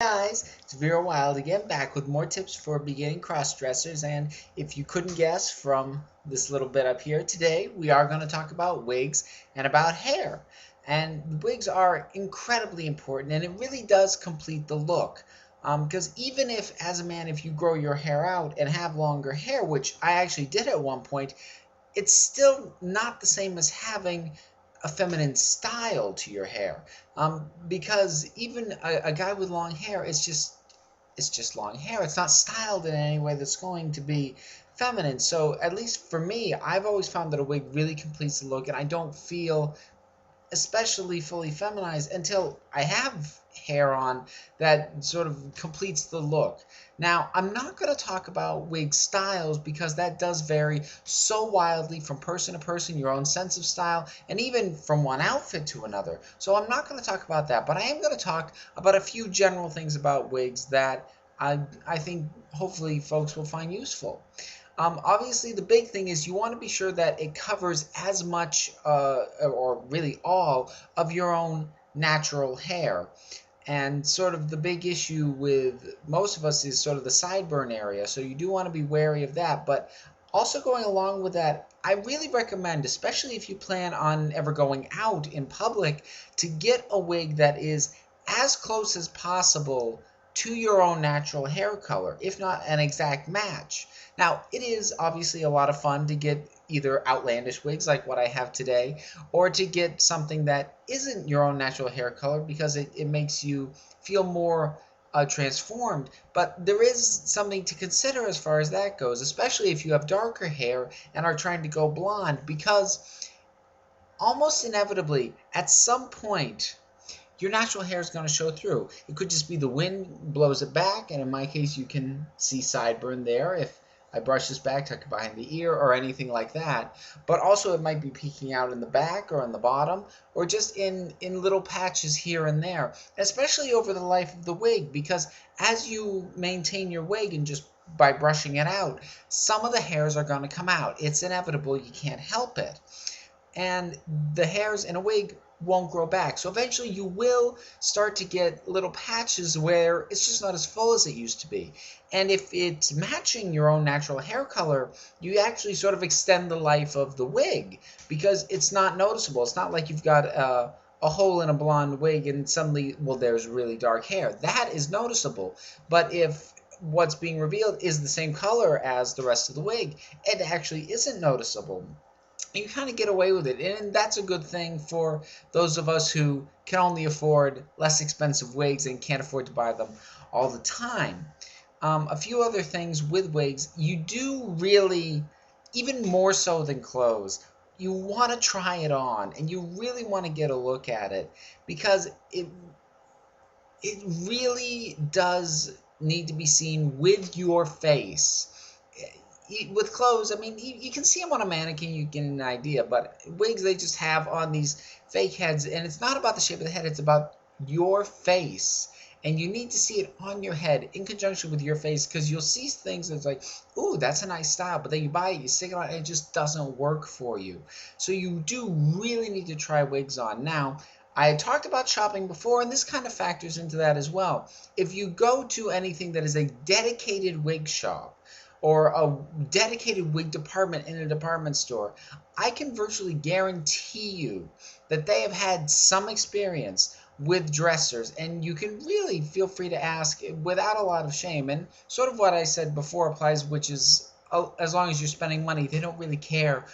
Guys, it's Vera Wylde again, back with more tips for beginning cross-dressers. And if you couldn't guess from this little bit up here, today we are going to talk about wigs and about hair. And wigs are incredibly important, and it really does complete the look. Because even if, as a man, if you grow your hair out and have longer hair, which I actually did at one point, it's still not the same as having a feminine style to your hair. Because even a guy with long hair, it's just long hair. It's not styled in any way that's going to be feminine. So at least for me, I've always found that a wig really completes the look, and I don't feel especially fully feminized until I have hair on that sort of completes the look. Now, I'm not going to talk about wig styles because that does vary so wildly from person to person, your own sense of style, and even from one outfit to another. So I'm not going to talk about that, but I am going to talk about a few general things about wigs that I think hopefully folks will find useful. Obviously, the big thing is you want to be sure that it covers as much or really all of your own natural hair. And sort of the big issue with most of us is sort of the sideburn area. So you do want to be wary of that. But also going along with that, I really recommend, especially if you plan on ever going out in public, to get a wig that is as close as possible to your own natural hair color, if not an exact match. Now, it is obviously a lot of fun to get either outlandish wigs like what I have today, or to get something that isn't your own natural hair color because it makes you feel more transformed. But there is something to consider as far as that goes, especially if you have darker hair and are trying to go blonde, because almost inevitably, at some point, your natural hair is going to show through. It could just be the wind blows it back, and in my case, you can see sideburn there if I brush this back, tuck it behind the ear, or anything like that. But also, it might be peeking out in the back or on the bottom, or just in little patches here and there, especially over the life of the wig, because as you maintain your wig and just by brushing it out, some of the hairs are going to come out. It's inevitable. You can't help it. And the hairs in a wig won't grow back. So eventually you will start to get little patches where it's just not as full as it used to be. And if it's matching your own natural hair color, you actually sort of extend the life of the wig because it's not noticeable. It's not like you've got a hole in a blonde wig and suddenly, well, there's really dark hair. That is noticeable. But if what's being revealed is the same color as the rest of the wig, it actually isn't noticeable. You kind of get away with it, and that's a good thing for those of us who can only afford less expensive wigs and can't afford to buy them all the time. A few other things with wigs, you do really, even more so than clothes, you want to try it on, and you really want to get a look at it, because it really does need to be seen with your face. With clothes, I mean, you can see them on a mannequin, you get an idea, but wigs, they just have on these fake heads, and it's not about the shape of the head, it's about your face. And you need to see it on your head in conjunction with your face, because you'll see things that's like, ooh, that's a nice style, but then you buy it, you stick it on, and it just doesn't work for you. So you do really need to try wigs on. Now, I talked about shopping before, and this kind of factors into that as well. If you go to anything that is a dedicated wig shop, or a dedicated wig department in a department store, I can virtually guarantee you that they have had some experience with dressers, and you can really feel free to ask without a lot of shame. And sort of what I said before applies, which is as long as you're spending money, they don't really care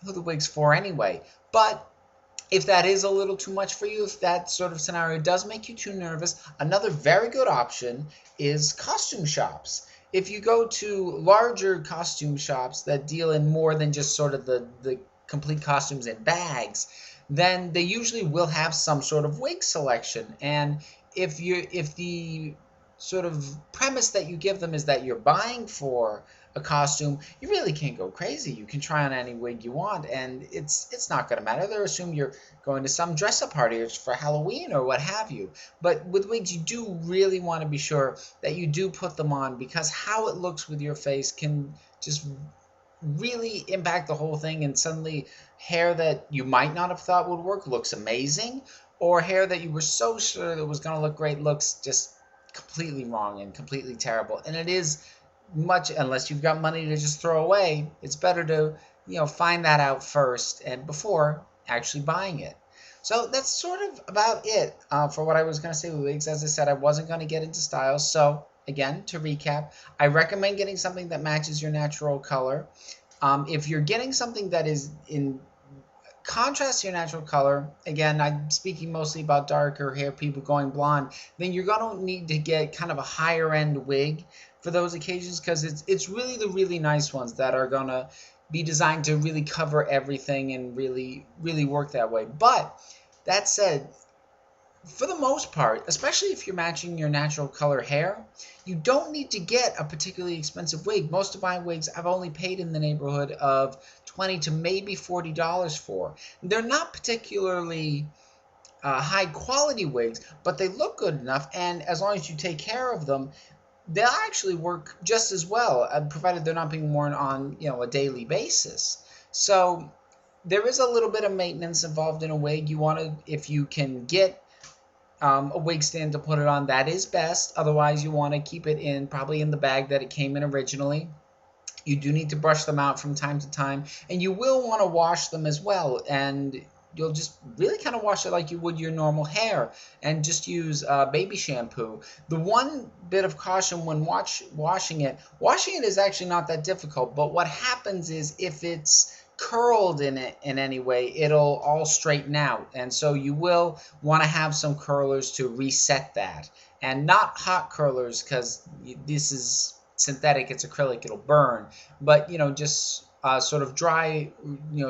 who the wig's for anyway. But if that is a little too much for you, if that sort of scenario does make you too nervous, another very good option is costume shops. If you go to larger costume shops that deal in more than just sort of the complete costumes in bags, then they usually will have some sort of wig selection. And if the sort of premise that you give them is that you're buying for a costume, you really can't go crazy. You can try on any wig you want, and it's not going to matter. They'll assume you're going to some dress-up party or for Halloween or what have you. But with wigs, you do really want to be sure that you do put them on, because how it looks with your face can just really impact the whole thing, and suddenly hair that you might not have thought would work looks amazing, or hair that you were so sure that was going to look great looks just completely wrong and completely terrible. And it is much, unless you've got money to just throw away, it's better to, find that out first and before actually buying it. So that's sort of about it for what I was going to say with wigs. As I said, I wasn't going to get into styles. So again, to recap, I recommend getting something that matches your natural color. If you're getting something that is in contrast to your natural color, again, I'm speaking mostly about darker hair people going blonde, then you're going to need to get kind of a higher end wig for those occasions, because it's really the really nice ones that are going to be designed to really cover everything and really work that way. But that said, for the most part, especially if you're matching your natural color hair, you don't need to get a particularly expensive wig. Most of my wigs I've only paid in the neighborhood of $20 to maybe $40 for. They're not particularly high quality wigs, but they look good enough, and as long as you take care of them, they'll actually work just as well, provided they're not being worn on a daily basis. So there is a little bit of maintenance involved in a wig. You want to, if you can get a wig stand to put it on, that is best. Otherwise, you want to keep it probably in the bag that it came in originally. You do need to brush them out from time to time, and you will want to wash them as well. And you'll just really kind of wash it like you would your normal hair, and just use baby shampoo. The one bit of caution when washing it is actually not that difficult, but what happens is if it's curled in any way, it'll all straighten out, and so you will want to have some curlers to reset that, and not hot curlers, because this is synthetic, it's acrylic, it'll burn. But just sort of dry,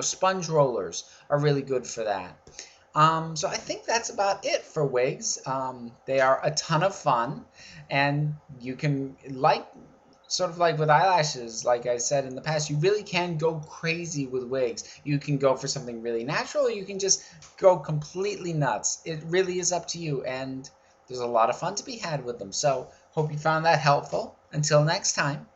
sponge rollers are really good for that. So I think that's about it for wigs. They are a ton of fun, and you can, sort of like with eyelashes, like I said in the past, you really can go crazy with wigs. You can go for something really natural, or you can just go completely nuts. It really is up to you, and there's a lot of fun to be had with them. So hope you found that helpful. Until next time.